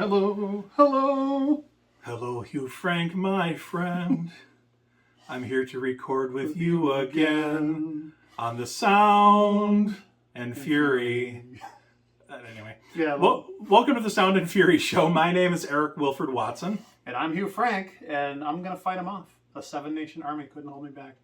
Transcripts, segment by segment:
Hello, hello. Hello, Hugh Frank, my friend. I'm here to record with you again on the Sound and Fury. Anyway, Yeah. welcome to the Sound and Fury show. My name is Eric Wilford Watson. And I'm Hugh Frank, and I'm going to fight him off. A 7-nation army couldn't hold me back.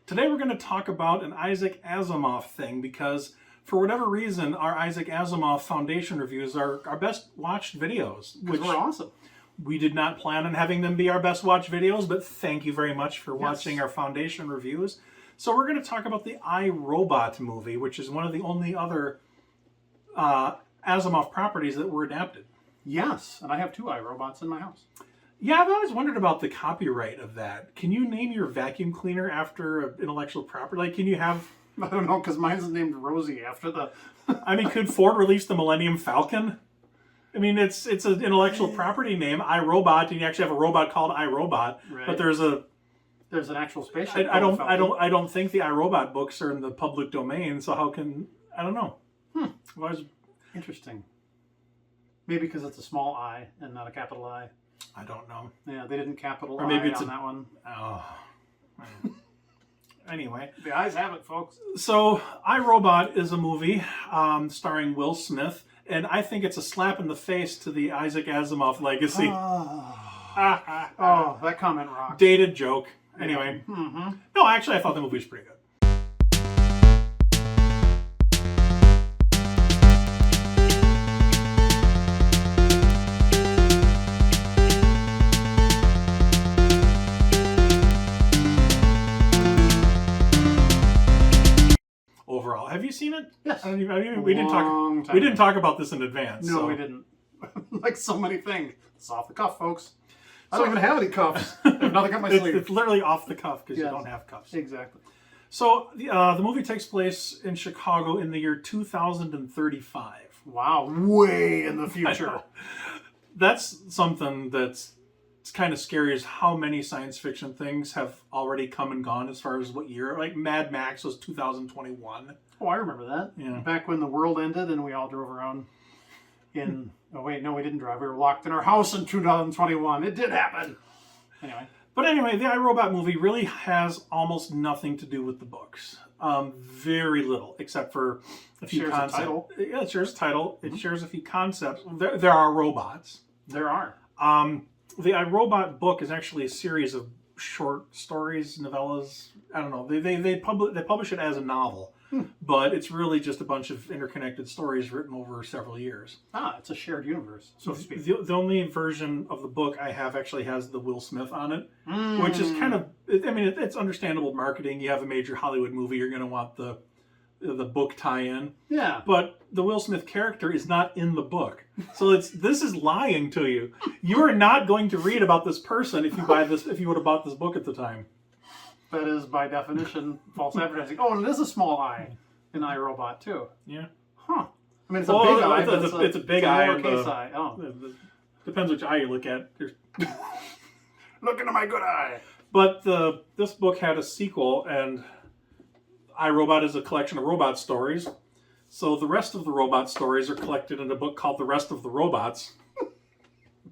Today we're going to talk about an Isaac Asimov thing because for whatever reason, our Isaac Asimov Foundation reviews are our best watched videos. Which were awesome. We did not plan on having them be our best watched videos, but thank you very much for watching our Foundation reviews. So we're going to talk about the iRobot movie, which is one of the only other Asimov properties that were adapted. Yes, and I have 2 iRobots in my house. Yeah, I've always wondered about the copyright of that. Can you name your vacuum cleaner after an intellectual property? Like, can you have... I don't know, because mine's named Rosie after the... I mean, could Ford release the Millennium Falcon? I mean, it's an intellectual property name, iRobot, and you actually have a robot called iRobot. Right. But there's an actual spaceship. I don't think the iRobot books are in the public domain. So how can I don't know? Interesting. Maybe because it's a small I and not a capital I. I don't know. Yeah, they didn't capital or maybe I it's on that one. Oh. Anyway, the eyes have it, folks. So, iRobot is a movie starring Will Smith, and I think it's a slap in the face to the Isaac Asimov legacy. Oh, that comment rocked. Dated joke. Anyway. Yeah. Mm-hmm. No, actually, I thought the movie was pretty good. Overall, have you seen it? Yes. We didn't talk about this in advance. No, we didn't. Like so many things. It's off the cuff, folks. I don't even have any cuffs. I have nothing up my sleeve. It's literally off the cuff because you don't have cuffs. Exactly. So the movie takes place in Chicago in the year 2035. Wow, way in the future. That's something that's kind of scary is how many science fiction things have already come and gone as far as what year. Like Mad Max was 2021. Oh, I remember that. Yeah. Back when the world ended and we all drove around in... Oh, wait, no, we didn't drive. We were locked in our house in 2021. It did happen. Anyway. But anyway, the iRobot movie really has almost nothing to do with the books. Very little, except for a few concepts. Yeah, it shares a title. It shares a few concepts. There are robots. There are. The iRobot book is actually a series of short stories, novellas. I don't know. They publish it as a novel, but it's really just a bunch of interconnected stories written over several years. It's a shared universe, so to speak. The only version of the book I have actually has the Will Smith on it, which is kind of, I mean, it's understandable marketing. You have a major Hollywood movie, you're going to want the book tie-in. Yeah. But the Will Smith character is not in the book. So this is lying to you. You are not going to read about this person if you would have bought this book at the time. That is, by definition, false advertising. Oh, and it is a small I in iRobot, too. Yeah. Huh. I mean, it's a big eye. It's a big eye. Lowercase I. Oh. Depends which eye you look at. Look into my good eye. But this book had a sequel, and iRobot is a collection of robot stories. So the rest of the robot stories are collected in a book called The Rest of the Robots.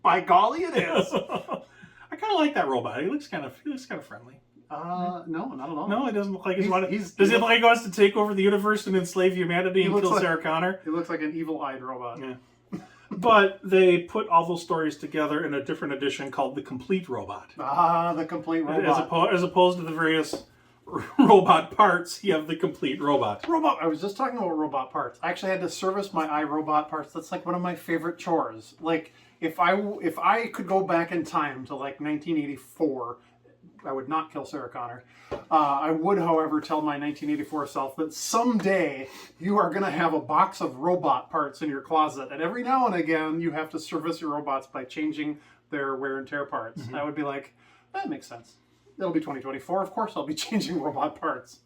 By golly, it is. I kind of like that robot. He looks kind of friendly. No, not at all. No, it doesn't look like does he look like he wants to take over the universe and enslave humanity and kill Sarah Connor? He looks like an evil-eyed robot. Yeah. But they put all those stories together in a different edition called The Complete Robot. The Complete Robot. As opposed to the various robot parts, you have the Complete Robot. I was just talking about robot parts. I actually had to service my iRobot parts. That's like one of my favorite chores. Like, if I could go back in time to like 1984, I would not kill Sarah Connor. I would, however, tell my 1984 self that someday you are going to have a box of robot parts in your closet, and every now and again you have to service your robots by changing their wear and tear parts. Mm-hmm. I would be like, that makes sense. It'll be 2024. Of course I'll be changing robot parts.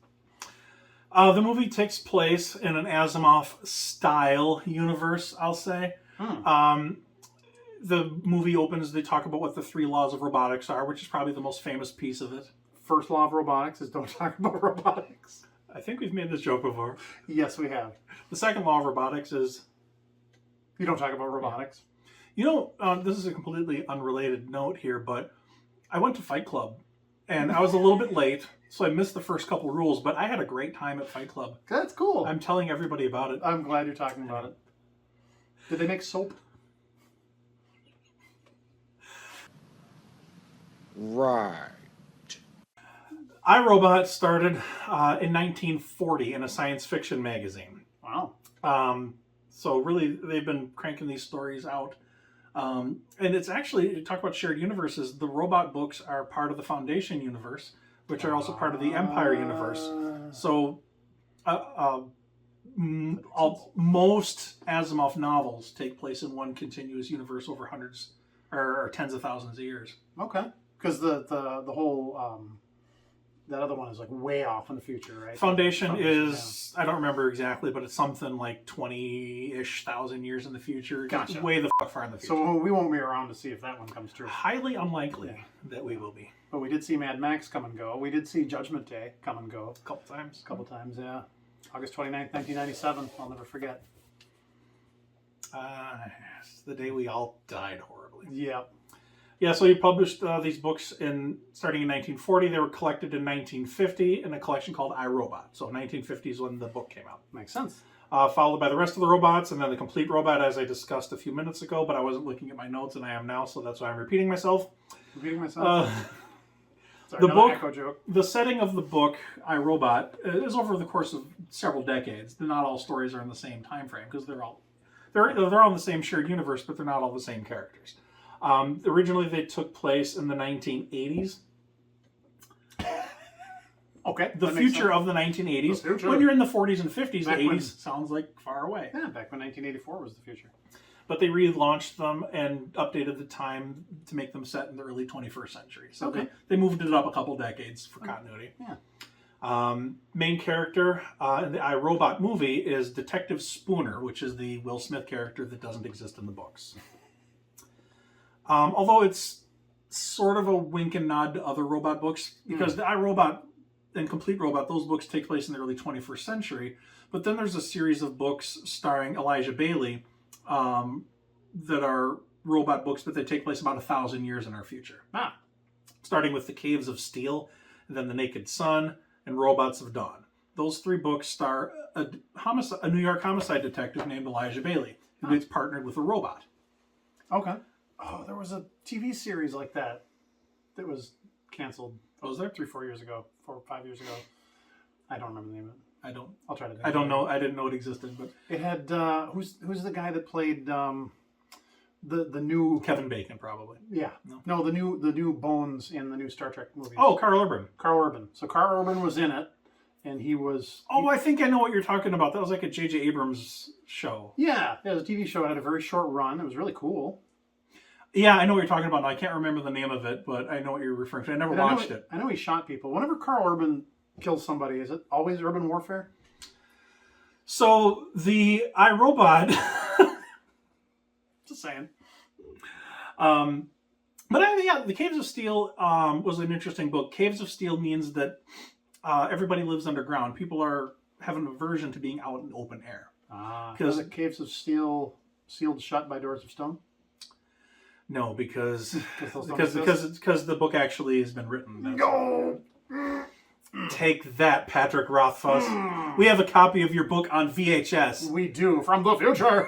The movie takes place in an Asimov-style universe, I'll say. The movie opens, they talk about what the 3 laws of robotics are, which is probably the most famous piece of it. First law of robotics is don't talk about robotics. I think we've made this joke before. Yes, we have. The second law of robotics is... You don't talk about robotics. This is a completely unrelated note here, but I went to Fight Club, and I was a little bit late, so I missed the first couple rules, but I had a great time at Fight Club. That's cool. I'm telling everybody about it. I'm glad you're talking about it. Did they make soap? Right. iRobot started in 1940 in a science fiction magazine. Wow. So really, they've been cranking these stories out. And it's actually, you talk about shared universes, the robot books are part of the Foundation universe, which are also part of the Empire universe. So most Asimov novels take place in one continuous universe over hundreds or tens of thousands of years. Okay. Because the whole... that other one is like way off in the future, right? Foundation is, I don't remember exactly, but it's something like 20-ish thousand years in the future. Gotcha. Way the fuck far in the future. So we won't be around to see if that one comes true. Highly unlikely that we will be. But we did see Mad Max come and go. We did see Judgment Day come and go. A couple times. Yeah. August 29th, 1997. I'll never forget. It's the day we all died horribly. Yeah. Yeah, so he published these books starting in 1940. They were collected in 1950 in a collection called iRobot. So 1950 is when the book came out. Makes sense. Followed by the rest of the robots, and then the Complete Robot, as I discussed a few minutes ago, but I wasn't looking at my notes, and I am now, so that's why I'm repeating myself. Sorry, the book, echo joke. the setting of the book, iRobot, is over the course of several decades. Not all stories are in the same time frame, because they're all in the same shared universe, but they're not all the same characters. Originally, they took place in the 1980s. Okay. The future of the 1980s. The future. When you're in the 40s and 50s, Back the 80s when- sounds like far away. Yeah, back when 1984 was the future. But they relaunched them and updated the time to make them set in the early 21st century. So Okay. they moved it up a couple decades for continuity. Yeah. Main character in the iRobot movie is Detective Spooner, which is the Will Smith character that doesn't exist in the books. Although it's sort of a wink and nod to other robot books, because the iRobot and Complete Robot, those books take place in the early 21st century. But then there's a series of books starring Elijah Bailey that are robot books, but they take place about 1,000 years in our future. Starting with The Caves of Steel, and then The Naked Sun, and Robots of Dawn. Those three books star a New York homicide detective named Elijah Bailey, who gets partnered with a robot. Okay. Oh, there was a TV series like that that was canceled. Oh, was there? 4 years ago. 4 or 5 years ago. I don't remember the name of it. I'll try to. I don't know. I didn't know it existed, but it had who's the guy that played the new Kevin Bacon probably. Yeah. No, the new Bones in the new Star Trek movie. Oh, Carl Urban. Carl Urban. So Carl Urban was in it, and he was. I think I know what you're talking about. That was like a J.J. Abrams show. Yeah, it was a TV show. It had a very short run. It was really cool. Yeah, I know what you're talking about. I can't remember the name of it, but I know what you're referring to. I never watched it. I know he shot people. Whenever Carl Urban kills somebody, is it always urban warfare? So the iRobot, Just saying. The Caves of Steel was an interesting book. Caves of Steel means that everybody lives underground. People have an aversion to being out in open air. Because the Caves of Steel sealed shut by doors of stone. No, because the book actually has been written. No. Take that, Patrick Rothfuss. We have a copy of your book on VHS. We do, from the future.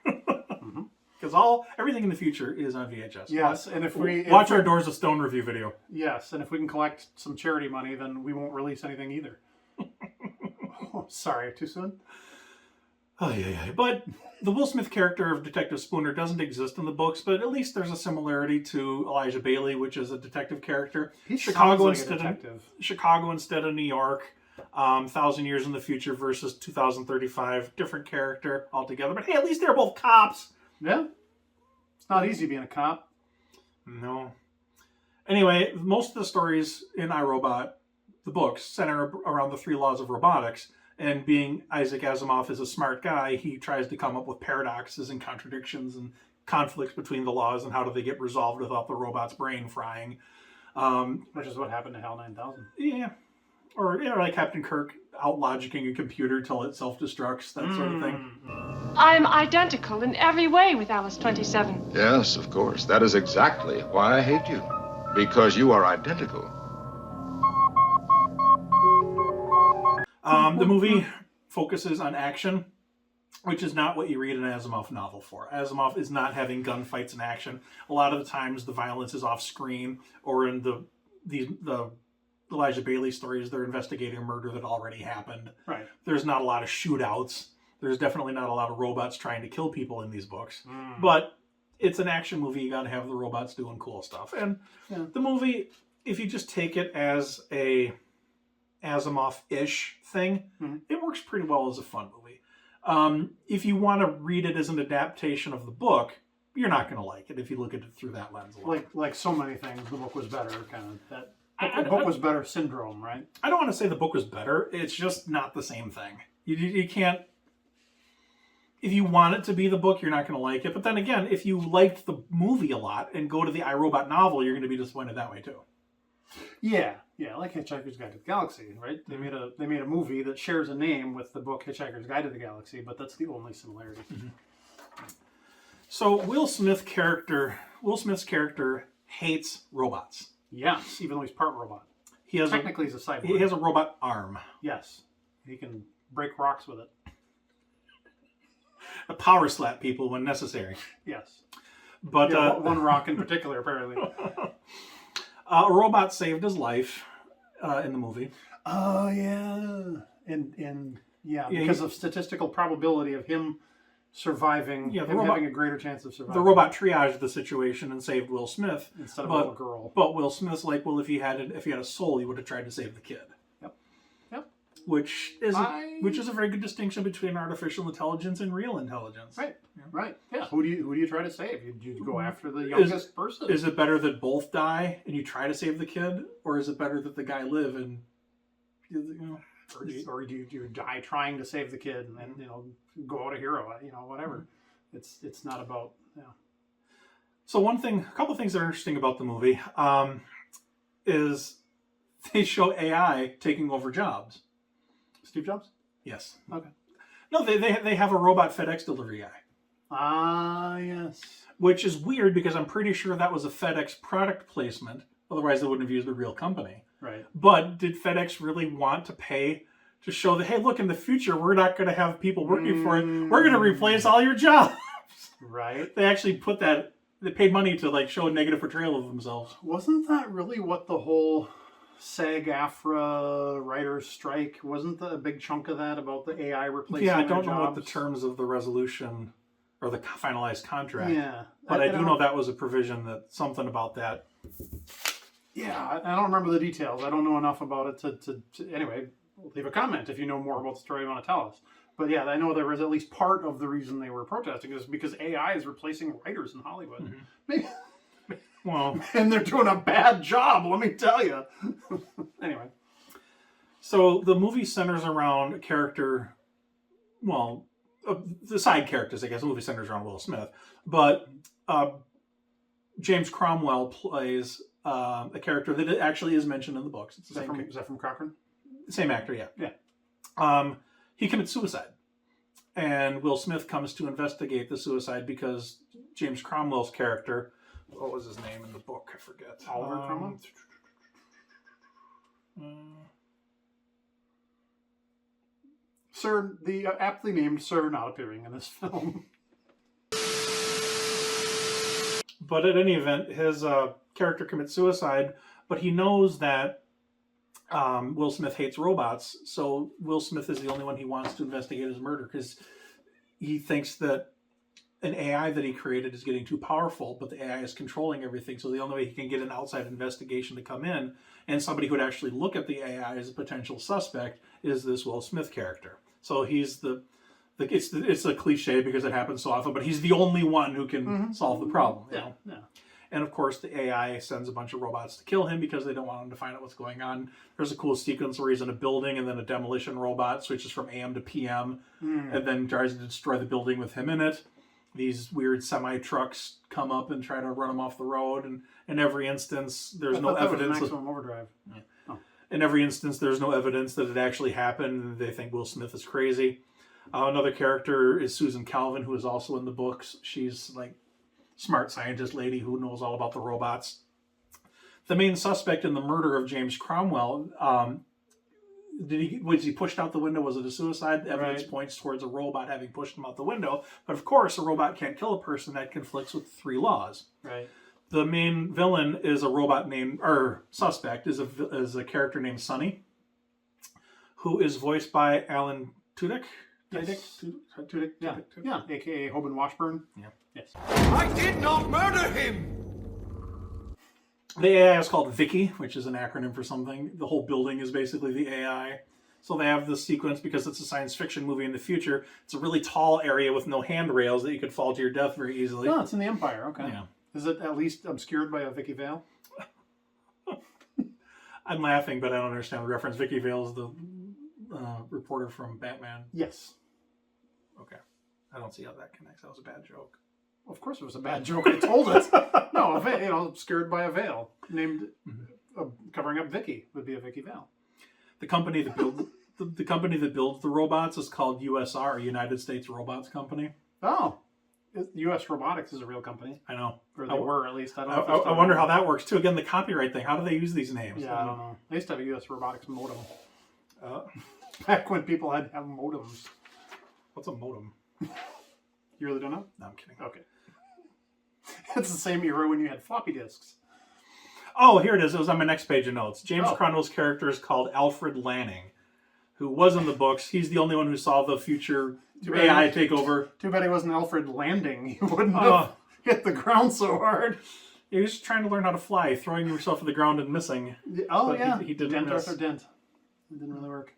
Because everything in the future is on VHS. Yes, and if we watch our Doors of Stone review video. Yes, and if we can collect some charity money, then we won't release anything either. Sorry, too soon? Oh, yeah. But the Will Smith character of Detective Spooner doesn't exist in the books, but at least there's a similarity to Elijah Bailey, which is a detective character. He sounds like a detective. Chicago instead of New York. 1,000 years in the future versus 2035. Different character altogether. But hey, at least they're both cops. Yeah. It's not easy being a cop. No. Anyway, most of the stories in iRobot, the books, center around the 3 laws of robotics. And being Isaac Asimov is a smart guy, he tries to come up with paradoxes and contradictions and conflicts between the laws and how do they get resolved without the robot's brain frying. Which is what happened to HAL 9000. Yeah. Or, like Captain Kirk out-logicking a computer till it self-destructs, that sort of thing. I'm identical in every way with Alice 27. Yes, of course. That is exactly why I hate you. Because you are identical. The movie focuses on action, which is not what you read an Asimov novel for. Asimov is not having gunfights and action. A lot of the times the violence is off-screen, or in the Elijah Bailey stories, they're investigating a murder that already happened. Right. There's not a lot of shootouts. There's definitely not a lot of robots trying to kill people in these books. But it's an action movie. You got to have the robots doing cool stuff. And the movie, if you just take it as a Asimov-ish thing, it works pretty well as a fun movie. If you want to read it as an adaptation of the book, you're not going to like it if you look at it through that lens alone. Like so many things, the book was better. Kind of that. The book was better syndrome, right? I don't want to say the book was better. It's just not the same thing. You can't. If you want it to be the book, you're not going to like it. But then again, if you liked the movie a lot and go to the iRobot novel, you're going to be disappointed that way too. Yeah, like Hitchhiker's Guide to the Galaxy, right? They made a movie that shares a name with the book Hitchhiker's Guide to the Galaxy, but that's the only similarity. So Will Smith's character hates robots. Yes, even though he's part robot. Technically, he's a cyborg. He has a robot arm. Yes, he can break rocks with it. A power slap people when necessary. Yes, but one rock in particular, apparently. A robot saved his life in the movie. Oh yeah, because of statistical probability of him surviving, having a greater chance of surviving. The robot triaged the situation and saved Will Smith instead of a little girl. But Will Smith's like, well, if he had a soul, he would have tried to save the kid. Yep. Which is a very good distinction between artificial intelligence and real intelligence. Right. Right. Yeah. Who do you try to save? You go after the youngest person. Is it better that both die and you try to save the kid, or is it better that the guy live and or do you die trying to save the kid and then go out a hero? Whatever. It's not about So a couple things that are interesting about the movie is they show AI taking over jobs. Steve Jobs? Yes. Okay. No, they have a robot FedEx delivery guy. Ah, yes. Which is weird because I'm pretty sure that was a FedEx product placement. Otherwise, they wouldn't have used a real company. Right. But did FedEx really want to pay to show that, hey, look, in the future, we're not going to have people working for it. We're going to replace all your jobs. Right. They actually put that, they paid money to show a negative portrayal of themselves. Wasn't that really what the whole SAG-AFTRA writers' strike, wasn't a big chunk of that about the AI replacing I don't know jobs? what the terms of the resolution or the finalized contract. Yeah. But I do know that was a provision that something about that. Yeah, I don't remember the details. I don't know enough about it to anyway, leave a comment if you know more about the story you want to tell us. But yeah, I know there was at least part of the reason they were protesting is because AI is replacing writers in Hollywood. Mm-hmm. Maybe. Well, and they're doing a bad job, let me tell you. Anyway. So the movie centers around a character, the side characters, I guess. The movie centers around Will Smith. But James Cromwell plays a character that actually is mentioned in the books. It's is that from Cochrane? Same actor, yeah. Yeah. He commits suicide. And Will Smith comes to investigate the suicide because James Cromwell's character... What was his name in the book? I forget. Oliver Cromwell? Sir, the aptly named Sir not appearing in this film. But at any event, his character commits suicide, but he knows that Will Smith hates robots, so Will Smith is the only one he wants to investigate his murder because he thinks that an AI that he created is getting too powerful, but the AI is controlling everything. So the only way he can get an outside investigation to come in and somebody who would actually look at the AI as a potential suspect is this Will Smith character. So he's it's a cliche because it happens so often, but he's the only one who can solve the problem. Yeah. And of course, the AI sends a bunch of robots to kill him because they don't want him to find out what's going on. There's a cool sequence where he's in a building and then a demolition robot switches from AM to PM and then tries to destroy the building with him in it. These weird semi-trucks come up and try to run him off the road, and in every instance, there's no evidence. That was Maximum Overdrive. Yeah. Oh. In every instance, there's no evidence that it actually happened. They think Will Smith is crazy. Another character is Susan Calvin, who is also in the books. She's like smart scientist lady who knows all about the robots. The main suspect in the murder of James Cromwell, was he pushed out the window? Was it a suicide? The evidence points towards a robot having pushed him out the window. But of course, a robot can't kill a person. That conflicts with the 3 laws. Right. The main villain is a robot named, or suspect is a character named Sonny, who is voiced by Alan Tudyk. Yes. Tudyk. Yeah, a.k.a. Hoban Washburn. Yeah. Yes. I did not murder him! The AI is called Vicky, which is an acronym for something. The whole building is basically the AI. So they have this sequence, because it's a science fiction movie in the future. It's a really tall area with no handrails that you could fall to your death very easily. Oh, it's in the Empire. Okay. Yeah. Is it at least obscured by a Vicky Vale? I'm laughing, but I don't understand the reference. Vicky Vale's the reporter from Batman. Yes. Okay. I don't see how that connects. That was a bad joke. Of course it was a bad joke. I told it. No, obscured by a veil. Named, covering up Vicky would be a Vicky Vale. The company that builds the robots is called USR, United States Robots Company. Oh. U.S. Robotics is a real company. I know. Or they were, at least. I don't know. I wonder how that works, too. Again, the copyright thing. How do they use these names? Yeah, I don't know. They used to have a U.S. Robotics modem. Back when people had to have modems. What's a modem? You really don't know? No, I'm kidding. Okay. It's the same era when you had floppy disks. Oh, here it is. It was on my next page of notes. James Cromwell's character is called Alfred Lanning, who was in the books. He's the only one who saw the future AI take over. Too bad he wasn't Alfred Landing. He wouldn't have hit the ground so hard. He was trying to learn how to fly, throwing himself to the ground and missing. Oh, but yeah. He didn't Dent, miss. Arthur Dent. It didn't really work.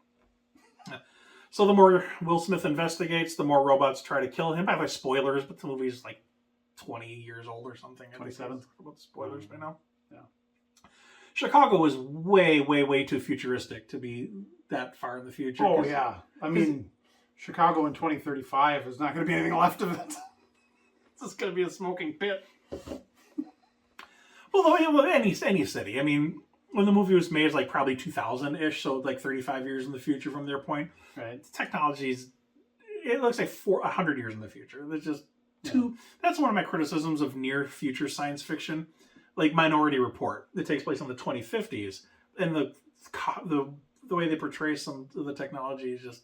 So the more Will Smith investigates, the more robots try to kill him. By the way, spoilers, but the movie's like 20 years old or something. 27. About the spoilers by now. Yeah. Chicago is way, way, way too futuristic to be that far in the future. Oh, yeah. I mean, Chicago in 2035 is not going to be anything left of it. It's just going to be a smoking pit. Well, any city. I mean, when the movie was made, it's like probably 2000-ish, so like 35 years in the future from their point. Right. Technology's, it looks like 100 years in the future. There's just too. Yeah. That's one of my criticisms of near future science fiction, like Minority Report. It takes place in the 2050s, and the way they portray some of the technology is just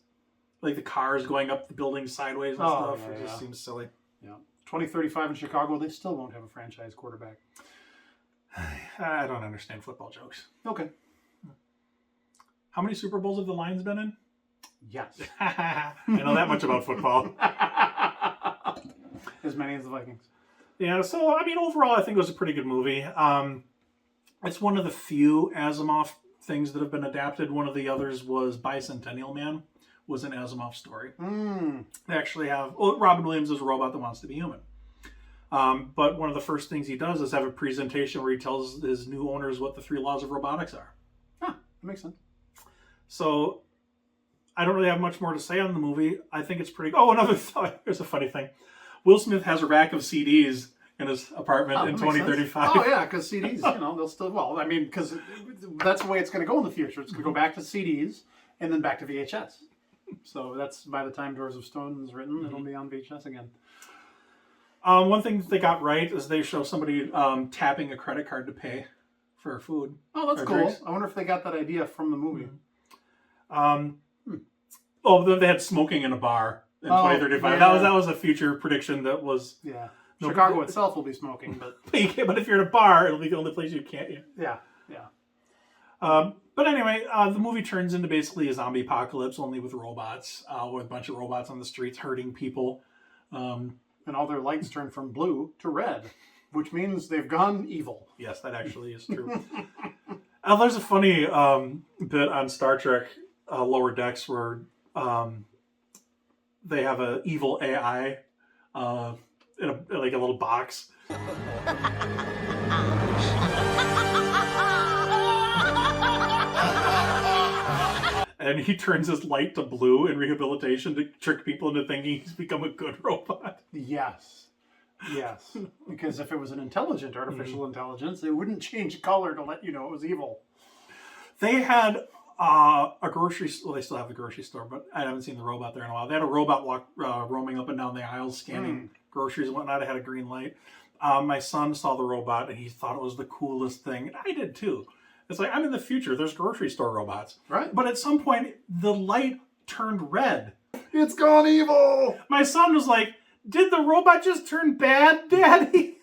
like the cars going up the building sideways and stuff. Yeah, it just seems silly. Yeah. 2035 in Chicago, they still won't have a franchise quarterback. I don't understand football jokes. Okay. How many Super Bowls have the Lions been in? Yes. I know that much about football. As many as the Vikings. Yeah, so, I mean, overall, I think it was a pretty good movie. It's one of the few Asimov things that have been adapted. One of the others was Bicentennial Man, was an Asimov story. They actually have... Well, Robin Williams is a robot that wants to be human. But one of the first things he does is have a presentation where he tells his new owners what the 3 laws of robotics are. Huh, that makes sense. So, I don't really have much more to say on the movie. I think it's pretty... Oh, another thought. Here's a funny thing. Will Smith has a rack of CDs in his apartment in 2035. Oh, yeah, because CDs, they'll still... Well, I mean, because that's the way it's going to go in the future. It's going to go back to CDs and then back to VHS. So that's by the time Doors of Stone is written, it'll be on VHS again. One thing that they got right is they show somebody tapping a credit card to pay for food. Oh, that's cool. Drinks. I wonder if they got that idea from the movie. Oh, then they had smoking in a bar in 2035. Yeah. That was a future prediction that was... Yeah. Chicago itself will be smoking, but... But if you're in a bar, it'll be the only place you can't... Yeah. But anyway, the movie turns into basically a zombie apocalypse, only with robots, with a bunch of robots on the streets hurting people. And all their lights turn from blue to red, which means they've gone evil. Yes, that actually is true. There's a funny bit on Star Trek Lower Decks where they have an evil AI in a little box. And he turns his light to blue in rehabilitation to trick people into thinking he's become a good robot. Yes. Because if it was an intelligent artificial intelligence, it wouldn't change color to let you know it was evil. They had a grocery store. Well, they still have the grocery store, but I haven't seen the robot there in a while. They had a robot roaming up and down the aisles scanning groceries and whatnot. It had a green light. My son saw the robot and he thought it was the coolest thing. And I did too. It's like, I'm in the future. There's grocery store robots. Right. But at some point, the light turned red. It's gone evil! My son was like, did the robot just turn bad, Daddy?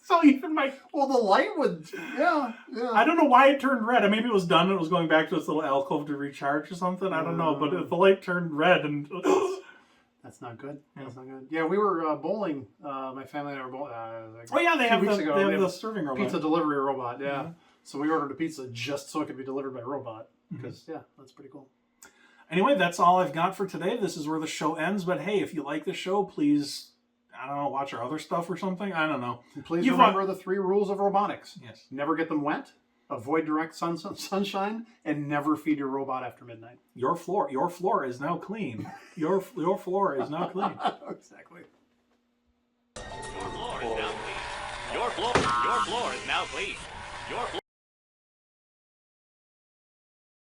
So even my... Well, the light would... Yeah. I don't know why it turned red. Maybe it was done and it was going back to its little alcove to recharge or something. I don't know. But the light turned red and... That's not good. That's not good. Yeah, we were bowling. My family and I were bowling. Oh yeah, they have weeks ago, they have the serving robot. pizza delivery robot. Yeah. So we ordered a pizza just so it could be delivered by robot. Because that's pretty cool. Anyway, that's all I've got for today. This is where the show ends. But hey, if you like the show, please, I don't know, watch our other stuff or something. I don't know. And please remember the 3 rules of robotics. Yes. Never get them wet. Avoid direct sunshine, and never feed your robot after midnight. Your floor is now clean. Your floor is now clean. Exactly. Your floor is now clean. Your floor is now clean. Your floor